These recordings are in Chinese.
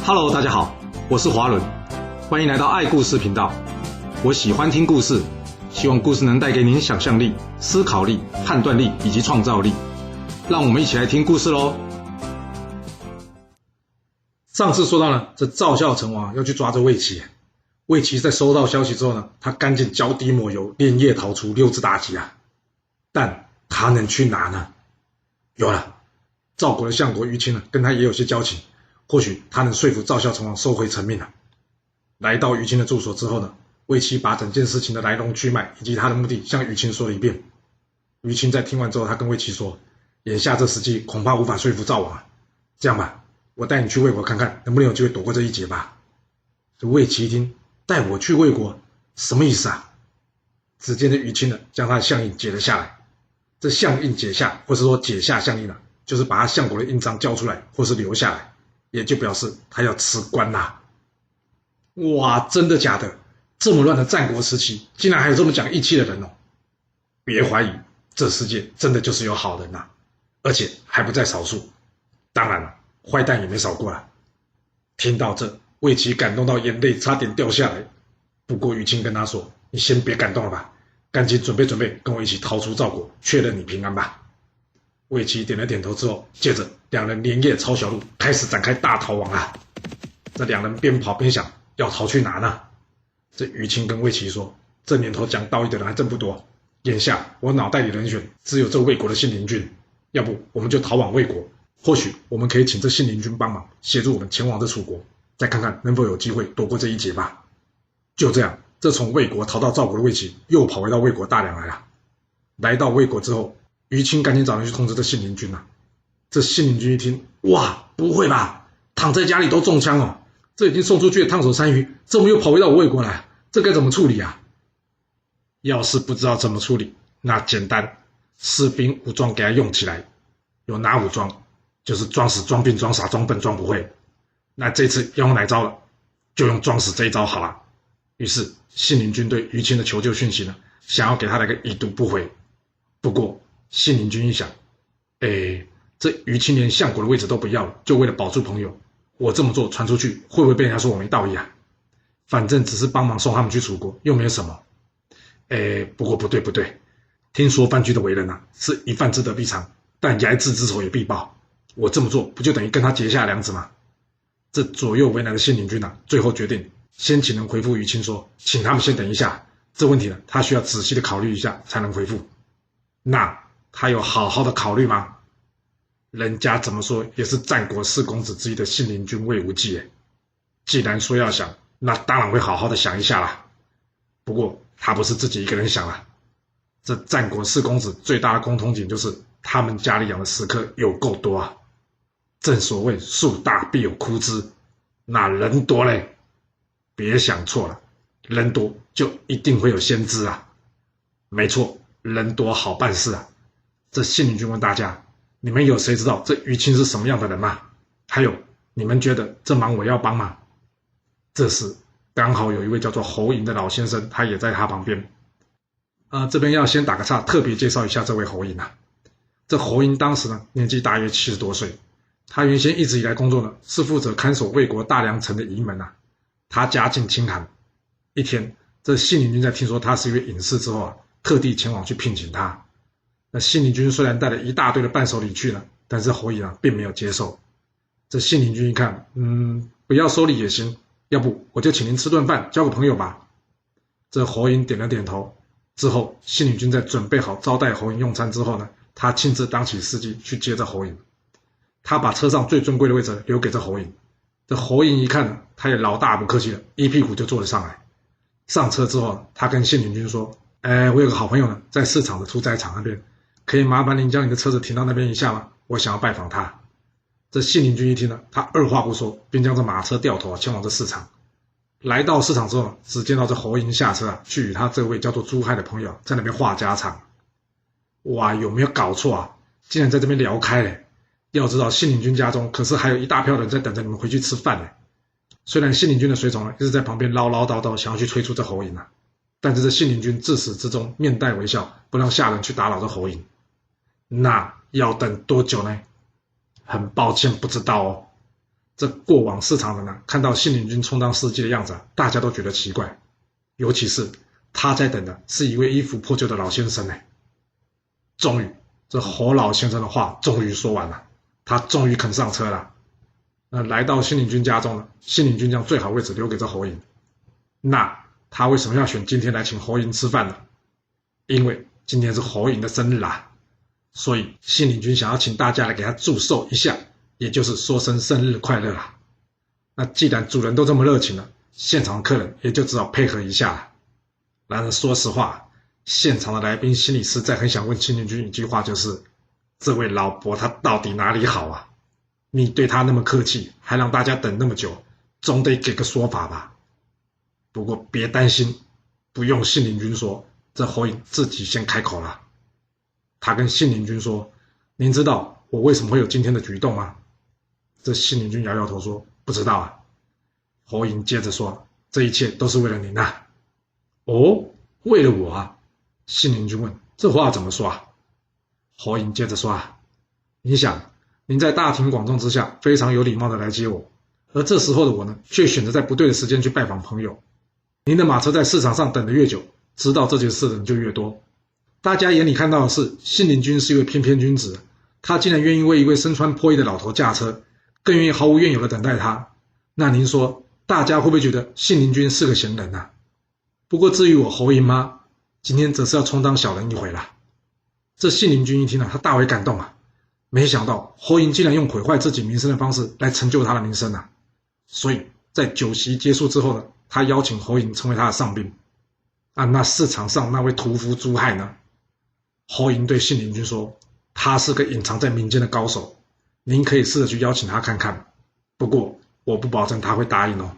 Hello， 大家好，我是华伦，欢迎来到爱故事频道。我喜欢听故事，希望故事能带给您想象力、思考力、判断力以及创造力。让我们一起来听故事喽。上次说到呢，这赵孝成王要去抓这魏齐，魏齐在收到消息之后呢，他赶紧脚底抹油，连夜逃出六字大吉啊。但他能去哪呢？有了，赵国的相国于钦呢，跟他也有些交情。或许他能说服赵孝成王收回成命啊。来到于钦的住所之后呢，魏齐把整件事情的来龙去脉以及他的目的向于钦说了一遍。于钦在听完之后，他跟魏齐说：“眼下这时机恐怕无法说服赵王啊，这样吧，我带你去魏国看看，能不能有机会躲过这一劫吧。”这魏齐一听，带我去魏国，什么意思啊？只见这于钦呢，将他的相印解了下来。这相印解下，或是说解下相印啊，就是把他相国的印章交出来，或是留下来。也就表示他要辞官啦。哇，真的假的？这么乱的战国时期，竟然还有这么讲义气的人哦！别怀疑，这世界真的就是有好人呐，而且还不在少数。当然了，坏蛋也没少过啦。听到这，魏齐感动到眼泪差点掉下来。不过于钦跟他说：“你先别感动了吧，赶紧准备准备，跟我一起逃出赵国，确认你平安吧。”魏齐点了点头之后，接着两人连夜抄小路，开始展开大逃亡啊！这两人边跑边想，要逃去哪呢？这于钦跟魏齐说：“这年头讲道义的人还真不多，眼下我脑袋里人选只有这魏国的信陵君，要不我们就逃往魏国，或许我们可以请这信陵君帮忙，协助我们前往这楚国，再看看能否有机会躲过这一劫吧。”就这样，这从魏国逃到赵国的魏齐又跑回到魏国大梁来了。来到魏国之后，于钦赶紧找人去通知这信陵君啊。这信陵君一听，哇，不会吧，躺在家里都中枪哦，这已经送出去的烫手山芋，怎么又跑回到我魏国来？这该怎么处理啊？要是不知道怎么处理，那简单，士兵武装给他用起来。有哪武装？就是装死、装病、装傻、装笨、装不会。那这次要用哪招了？就用装死这一招好了。于是信陵君对于钦的求救讯息呢，想要给他来个已读不回。不过信陵君一想，这于钦连相国的位置都不要了，就为了保住朋友，我这么做传出去，会不会被人家说我没道义啊？反正只是帮忙送他们去楚国，又没有什么。不过不对，听说范雎的为人啊，是一饭之德必偿，但睚眦之仇也必报。我这么做不就等于跟他结下梁子吗？这左右为难的信陵君啊，最后决定先请人回复于钦说，请他们先等一下，这问题呢，他需要仔细的考虑一下才能回复。那他有好好的考虑吗？人家怎么说也是战国四公子之一的信陵君魏无忌耶，既然说要想，那当然会好好的想一下啦。不过他不是自己一个人想啦，这战国四公子最大的共同点就是他们家里养的食客有够多啊。正所谓树大必有枯枝，那人多嘞，别想错了，人多就一定会有先知啊。没错，人多好办事啊。这信陵君问大家，你们有谁知道这于钦是什么样的人吗？还有，你们觉得这忙我要帮吗？这时刚好有一位叫做侯嬴的老先生，他也在他旁边。这边要先打个岔，特别介绍一下这位侯嬴啊。这侯嬴当时呢，年纪大约70多岁，他原先一直以来工作呢，是负责看守魏国大梁城的仪门啊。他家境清寒。一天，这信陵君在听说他是一位隐士之后啊，特地前往去聘请他。那信陵君虽然带了一大堆的伴手礼去了，但是侯嬴啊并没有接受。这信陵君一看，不要收礼也行，要不我就请您吃顿饭，交个朋友吧。这侯嬴点了点头。之后信陵君在准备好招待侯嬴用餐之后呢，他亲自当起司机去接这侯嬴。他把车上最尊贵的位置留给这侯嬴。这侯嬴一看呢，他也老大不客气了，一屁股就坐了上来。上车之后，他跟信陵君说：“我有个好朋友呢，在市场的屠宰场那边，可以麻烦您将你的车子停到那边一下吗？我想要拜访他。”这信陵君一听呢，他二话不说，便将这马车掉头前往这市场。来到市场之后，只见到这侯嬴下车去与他这位叫做朱亥的朋友在那边话家常。哇，有没有搞错啊？竟然在这边聊开了。要知道信陵君家中可是还有一大票人在等着你们回去吃饭呢。虽然信陵君的随从一直在旁边唠唠叨叨，想要去催促这侯嬴啊，但是这信陵君自始至终面带微笑，不让下人去打扰这侯嬴。那要等多久呢？很抱歉不知道哦。这过往市场人看到信陵君充当司机的样子大家都觉得奇怪，尤其是他在等的是一位衣服破旧的老先生呢。终于，这侯老先生的话终于说完了，他终于肯上车了。来到信陵君家中呢，信陵君将最好位置留给这侯嬴。那他为什么要选今天来请侯嬴吃饭呢？因为今天是侯嬴的生日啦，所以信陵君想要请大家来给他祝寿一下，也就是说声生日快乐啦。那既然主人都这么热情了，现场客人也就只好配合一下了。然而说实话，现场的来宾心里实在很想问信陵君一句话，就是这位老伯他到底哪里好啊？你对他那么客气，还让大家等那么久，总得给个说法吧。不过别担心，不用信陵君说，这侯嬴自己先开口了。他跟信陵君说，您知道我为什么会有今天的举动吗？这信陵君摇摇头说，不知道啊。侯嬴接着说，这一切都是为了您啊。哦，为了我啊？信陵君问，这话怎么说啊？侯嬴接着说啊，你想，您在大庭广众之下非常有礼貌的来接我，而这时候的我呢，却选择在不对的时间去拜访朋友。您的马车在市场上等得越久，知道这件事的人就越多。大家眼里看到的是信陵君是一位翩翩君子，他竟然愿意为一位身穿破衣的老头驾车，更愿意毫无怨尤的等待他。那您说，大家会不会觉得信陵君是个贤人啊？不过至于我侯嬴吗？今天则是要充当小人一回啦。这信陵君一听他大为感动啊，没想到侯嬴竟然用毁坏自己名声的方式来成就他的名声啊。所以在酒席结束之后呢，他邀请侯嬴成为他的上宾。那市场上那位屠夫朱亥呢？侯嬴对信陵君说，他是个隐藏在民间的高手，您可以试着去邀请他看看，不过我不保证他会答应哦。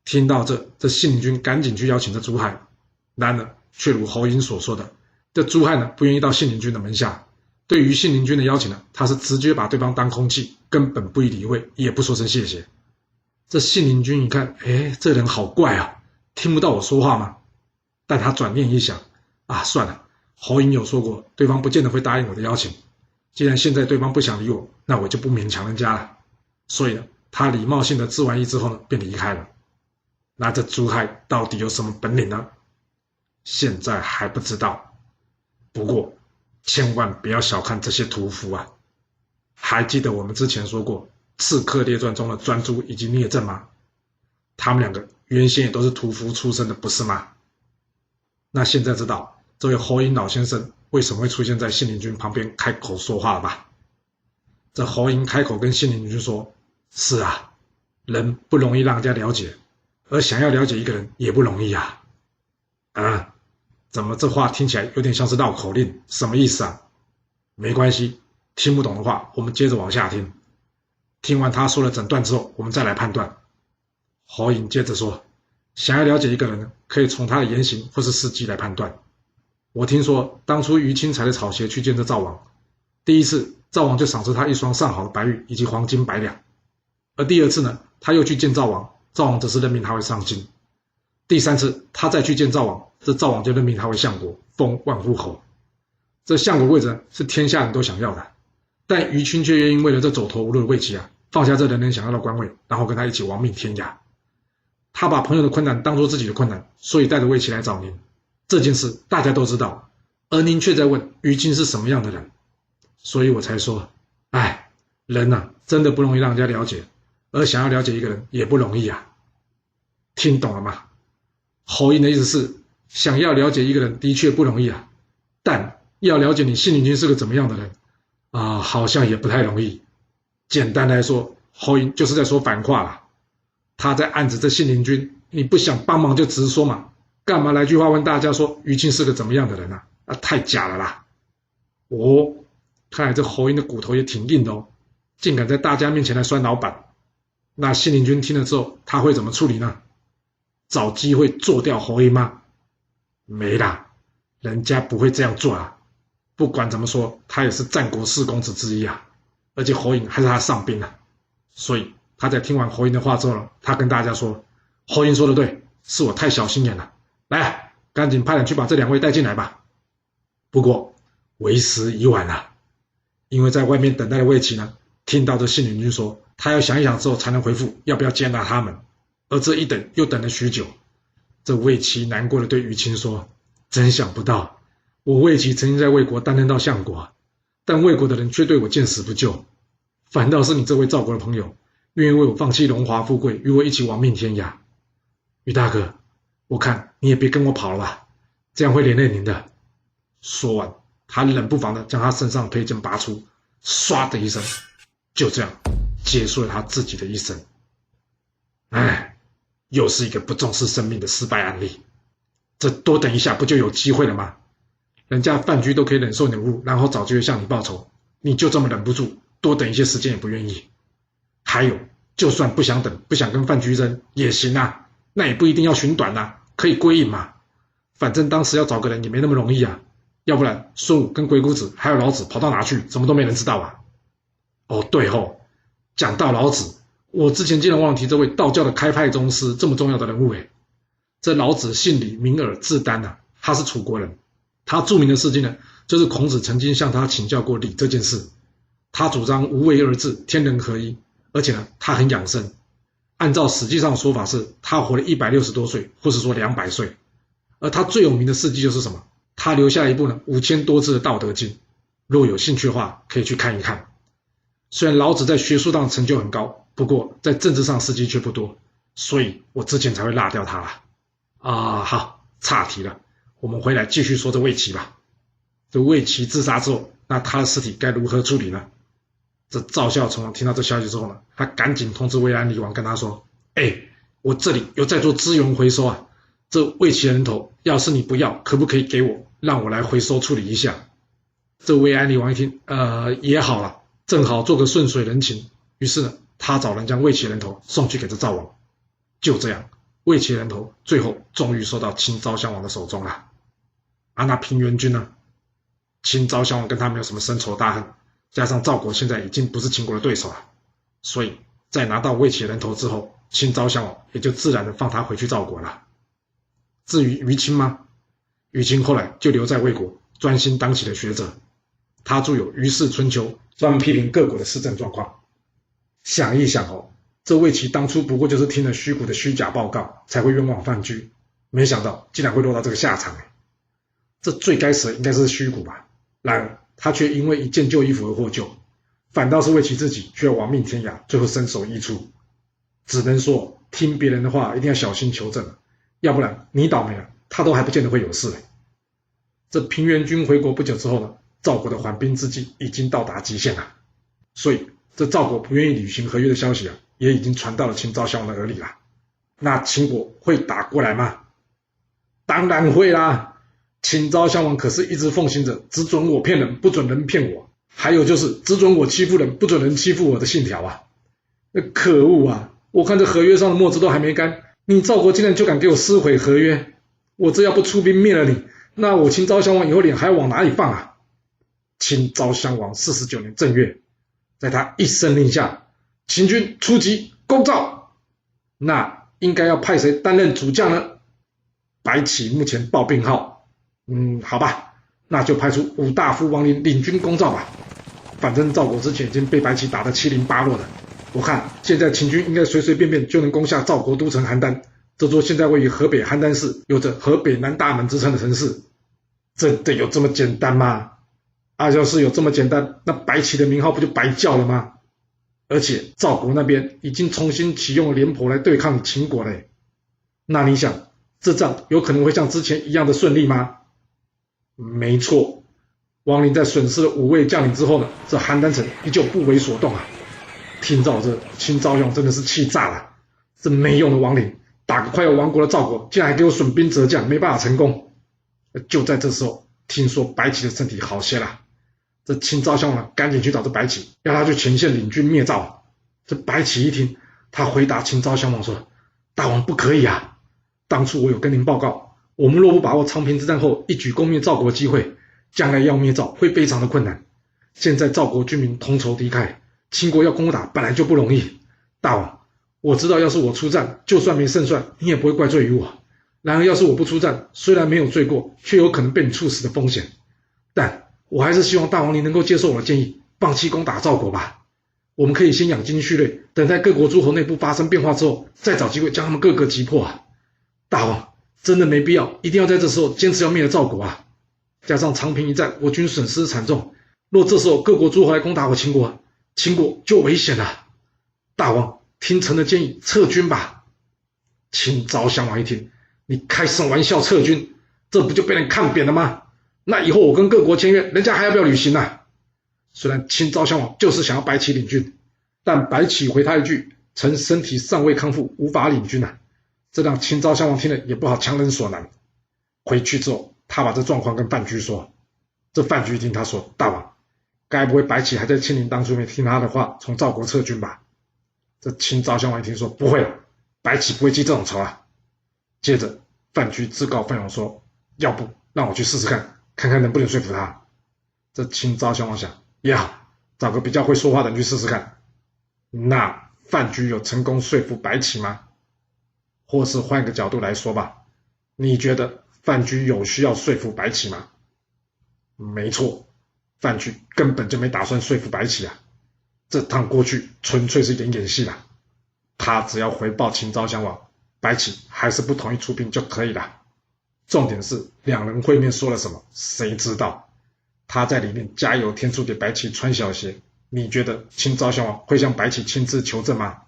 听到这信陵君赶紧去邀请这朱亥，然而却如侯嬴所说的，这朱亥呢不愿意到信陵君的门下，对于信陵君的邀请呢，他是直接把对方当空气，根本不予理会，也不说声谢谢。这信陵君一看，这人好怪啊，听不到我说话吗？但他转念一想，算了，侯嬴有说过对方不见得会答应我的邀请，既然现在对方不想理我，那我就不勉强人家了。所以呢，他礼貌性的致完意之后呢，便离开了。那这朱亥到底有什么本领呢？现在还不知道。不过千万不要小看这些屠夫啊！还记得我们之前说过《刺客列传》中的专诸以及聂政吗？他们两个原先也都是屠夫出身的，不是吗？那现在知道这位侯嬴老先生为什么会出现在信陵君旁边开口说话了吧？这侯嬴开口跟信陵君说，是啊，人不容易让人家了解，而想要了解一个人也不容易啊。怎么这话听起来有点像是绕口令，什么意思啊？没关系，听不懂的话我们接着往下听。听完他说了整段之后，我们再来判断。侯嬴接着说，想要了解一个人呢，可以从他的言行或是事迹来判断。我听说当初于钦踩着草鞋去见这赵王，第一次赵王就赏赐他一双上好的白玉以及黄金100两，而第二次呢，他又去见赵王，赵王则是任命他为上卿。第三次他再去见赵王，这赵王就任命他为相国，封万户侯。这相国位置是天下人都想要的，但于钦却愿意为了这走投无路的魏齐放下这人人想要的官位，然后跟他一起亡命天涯。他把朋友的困难当作自己的困难，所以带着魏齐来找您。这件事大家都知道，而您却在问于钦是什么样的人，所以我才说，人真的不容易让人家了解，而想要了解一个人也不容易啊。听懂了吗？侯嬴的意思是，想要了解一个人的确不容易啊，但要了解你信陵君是个怎么样的人好像也不太容易。简单来说，侯嬴就是在说反话啦。他在暗指这信陵君，你不想帮忙就直说嘛，干嘛来句话问大家说于钦是个怎么样的人啊？太假了啦。看来这侯嬴的骨头也挺硬的哦，竟敢在大家面前来酸老板。那信陵君听了之后，他会怎么处理呢？找机会做掉侯嬴吗？没啦，人家不会这样做啊。不管怎么说，他也是战国4公子之一啊，而且侯嬴还是他的上宾啊。所以他在听完侯嬴的话之后呢，他跟大家说，侯嬴说的对，是我太小心眼了，来，赶紧派人去把这2位带进来吧。不过为时已晚了，因为在外面等待的魏齐呢，听到这信陵君说，他要想一想之后才能回复要不要接纳他们，而这一等又等了许久。这魏齐难过的对于钦说：“真想不到，我魏齐曾经在魏国担任到相国，但魏国的人却对我见死不救，反倒是你这位赵国的朋友，愿意为我放弃荣华富贵，与我一起亡命天涯。于大哥，我看你也别跟我跑了吧，这样会连累您的。”说完，他冷不防的将他身上佩剑拔出，唰的一声，就这样结束了他自己的一生。哎，又是一个不重视生命的失败案例。这多等一下不就有机会了吗？人家范雎都可以忍受你的侮辱，然后找机会向你报仇，你就这么忍不住，多等一些时间也不愿意。还有，就算不想等，不想跟范雎争也行啊，那也不一定要寻短啊，可以归隐嘛。反正当时要找个人也没那么容易啊，要不然孙武跟鬼谷子还有老子跑到哪去，怎么都没人知道啊。哦，对吼，讲到老子，我之前竟然忘了提这位道教的开派宗师这么重要的人物诶。这老子姓李，名耳，字丹啊，他是楚国人。他著名的事迹呢，就是孔子曾经向他请教过礼这件事。他主张无为二治，天人合一，而且呢，他很养生。按照史记上的说法是，他活了160多岁，或是说200岁。而他最有名的事迹就是什么？他留下一部呢5000多字的《道德经》，若有兴趣的话，可以去看一看。虽然老子在学术上成就很高，不过在政治上事迹却不多，所以我之前才会落掉他了。好，岔题了，我们回来继续说这魏齐吧。这魏齐自杀之后，那他的尸体该如何处理呢？这赵孝成王听到这消息之后呢，他赶紧通知魏安厉王，跟他说：“我这里有在做资源回收啊，这魏齐的人头，要是你不要，可不可以给我，让我来回收处理一下？”这魏安厉王一听，也好了，正好做个顺水人情。于是呢，他找人将魏齐人头送去给这赵王。就这样，魏齐人头最后终于收到秦昭襄王的手中了。那平原君呢？秦昭襄王跟他没有什么深仇大恨，加上赵国现在已经不是秦国的对手了，所以在拿到魏齐人头之后，秦昭襄王也就自然的放他回去赵国了。至于于钦吗？于钦后来就留在魏国，专心当起了学者。他著有《于氏春秋》，专门批评各国的施政状况。想一想这魏齐当初不过就是听了虚谷的虚假报告，才会冤枉范雎，没想到竟然会落到这个下场。这最该死的应该是虚谷吧，然而他却因为一件旧衣服而获救，反倒是魏齐自己却要亡命天涯，最后身首异处。只能说听别人的话一定要小心求证，要不然你倒霉了，他都还不见得会有事。这平原君回国不久之后呢，赵国的缓兵之计已经到达极限了，所以这赵国不愿意履行合约的消息也已经传到了秦昭襄王的耳里了。那秦国会打过来吗？当然会啦！秦昭襄王可是一直奉行着只准我骗人，不准人骗我，还有就是只准我欺负人，不准人欺负我的信条啊！可恶啊！我看这合约上的墨汁都还没干，你赵国竟然就敢给我撕毁合约！我这要不出兵灭了你，那我秦昭襄王以后脸还要往哪里放啊？秦昭襄王49年正月，在他一声令下，秦军出击攻赵。那应该要派谁担任主将呢？白起目前报病号，好吧，那就派出武大夫王陵领军攻赵吧。反正赵国之前已经被白起打得七零八落了，我看现在秦军应该随随便便就能攻下赵国都城邯郸，这座现在位于河北邯郸市，有着河北南大门之称的城市。真的有这么简单吗？要是有这么简单，那白起的名号不就白叫了吗？而且赵国那边已经重新启用了廉颇来对抗秦国了，那你想这仗有可能会像之前一样的顺利吗？没错，王陵在损失了5位将领之后呢，这邯郸城依旧不为所动啊。听到这，秦昭襄真的是气炸了，这没用的王陵，打个快要亡国的赵国，竟然还给我损兵折将，没办法成功。就在这时候，听说白起的身体好些了，这秦昭襄王赶紧去找这白起，要他去前线领军灭赵。这白起一听，他回答秦昭襄王说：“大王不可以啊！当初我有跟您报告，我们若不把握长平之战后一举攻灭赵国的机会，将来要灭赵会非常的困难。现在赵国军民同仇敌忾，秦国要攻打本来就不容易。大王，我知道要是我出战，就算没胜算，你也不会怪罪于我。然而要是我不出战，虽然没有罪过，却有可能被你处死的风险。但我还是希望大王您能够接受我的建议，放弃攻打赵国吧。我们可以先养精蓄锐，等待各国诸侯内部发生变化之后，再找机会将他们各个击破啊！大王，真的没必要，一定要在这时候坚持要灭了赵国啊！加上长平一战，我军损失惨重，若这时候各国诸侯来攻打我秦国，秦国就危险了。大王，听臣的建议，撤军吧。秦昭襄王一听，你开什么玩笑撤军？这不就被人看扁了吗？那以后我跟各国签约，人家还要不要履行啊？虽然秦昭襄王就是想要白起领军，但白起回他一句，臣身体尚未康复，无法领军啊。这让秦昭襄王听了也不好强人所难。回去之后，他把这状况跟范雎说。这范雎一听他说，大王，该不会白起还在庆龄当初没听他的话，从赵国撤军吧？这秦昭襄王一听说，不会了，白起不会记这种仇啊。接着范雎自告奋勇说，要不让我去试试看，看看能不能说服他。这秦昭襄王想，也好，找个比较会说话的人去试试看。那范雎有成功说服白起吗？或是换个角度来说吧，你觉得范雎有需要说服白起吗？没错，范雎根本就没打算说服白起啊，这趟过去纯粹是演戏啦。他只要回报秦昭襄王，白起还是不同意出兵就可以了。重点是两人会面说了什么，谁知道？他在里面加油添醋给白起穿小鞋，你觉得秦昭襄王会向白起亲自求证吗？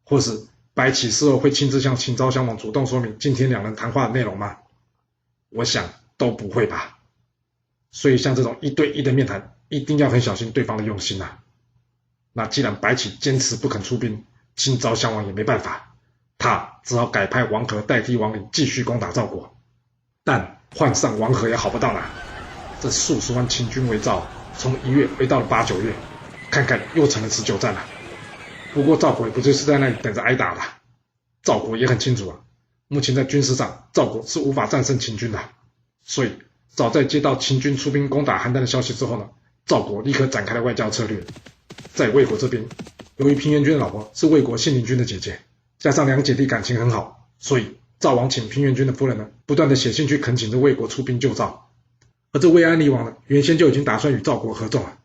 或是白起事后会亲自向秦昭襄王主动说明今天两人谈话的内容吗？我想都不会吧。所以像这种一对一的面谈，一定要很小心对方的用心啊。那既然白起坚持不肯出兵，秦昭襄王也没办法，他只好改派王和代替王陵继续攻打赵国。但换上王和也好不到哪，这数十万秦军围赵，从1月围到了8、9月，看看又成了持久战了。不过赵国也不就是在那里等着挨打的，赵国也很清楚啊，目前在军事上赵国是无法战胜秦军的，所以早在接到秦军出兵攻打邯郸的消息之后呢，赵国立刻展开了外交策略。在魏国这边，由于平原君的老婆是魏国信陵君的姐姐，加上两姐弟感情很好，所以赵王请平原君的夫人呢，不断的写信去恳请着魏国出兵救赵。而这魏安离王呢，原先就已经打算与赵国合纵了，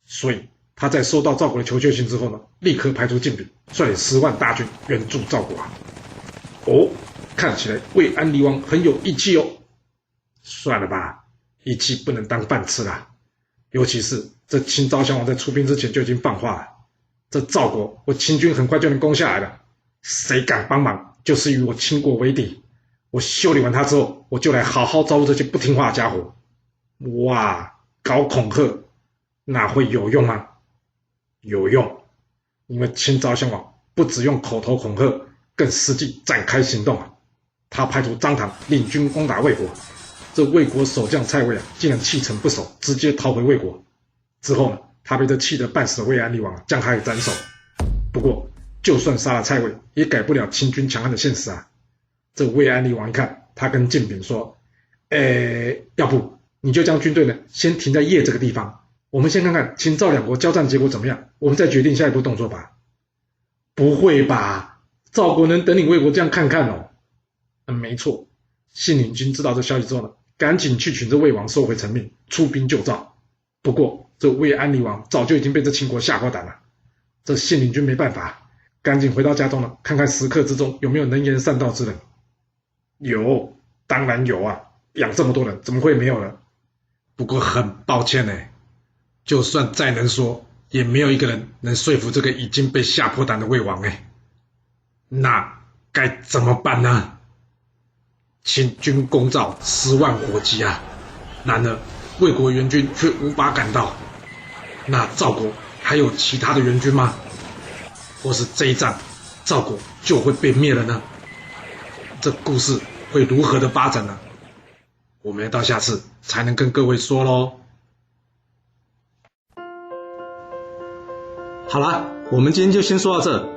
所以他在收到赵国的求救信之后呢，立刻派出晋鄙，率领10万大军援助赵国啊。哦，看起来魏安离王很有义气哦。算了吧，义气不能当饭吃啦。尤其是这秦昭襄王在出兵之前就已经放话了，这赵国我秦军很快就能攻下来了，谁敢帮忙就是与我秦国为敌。我修理完他之后，我就来好好招呼这些不听话的家伙。哇，搞恐吓哪会有用啊？有用，因为秦昭襄王不只用口头恐吓，更实际展开行动啊。他派出张唐领军攻打魏国，这魏国守将蔡魏啊，竟然弃城不守，直接逃回魏国。之后呢，他被这气得半死的魏安离王将他给斩首。不过，就算杀了蔡魏，也改不了秦军强悍的现实啊。这魏安离王一看，他跟晋鄙说：“要不你就将军队呢先停在邺这个地方，我们先看看秦赵两国交战结果怎么样，我们再决定下一步动作吧。”不会吧？赵国能等你魏国这样看看哦？没错，信陵君知道这消息之后呢，赶紧去请这魏王收回成命，出兵救赵。不过这魏安离王早就已经被这秦国吓破胆了，这信陵君没办法，赶紧回到家中了，看看食客之中有没有能言善道之人。有，当然有啊，养这么多人怎么会没有呢？不过很抱歉呢，就算再能说，也没有一个人能说服这个已经被吓破胆的魏王哎。那该怎么办呢？秦军攻赵10万火急啊，然而魏国援军却无法赶到。那赵国还有其他的援军吗？或是这一战赵国就会被灭了呢？这故事会如何的发展呢？我们要到下次才能跟各位说咯。好啦，我们今天就先说到这。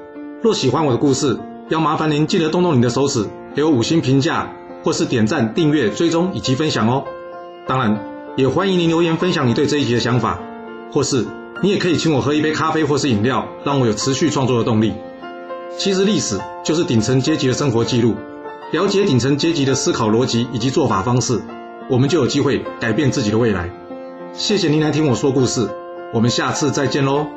若喜欢我的故事，要麻烦您记得动动你的手指，给我5星评价，或是点赞、订阅、追踪以及分享哦。当然，也欢迎您留言分享你对这一集的想法，或是你也可以请我喝一杯咖啡或是饮料，让我有持续创作的动力。其实历史就是顶层阶级的生活记录，了解顶层阶级的思考逻辑以及做法方式，我们就有机会改变自己的未来。谢谢您来听我说故事，我们下次再见咯。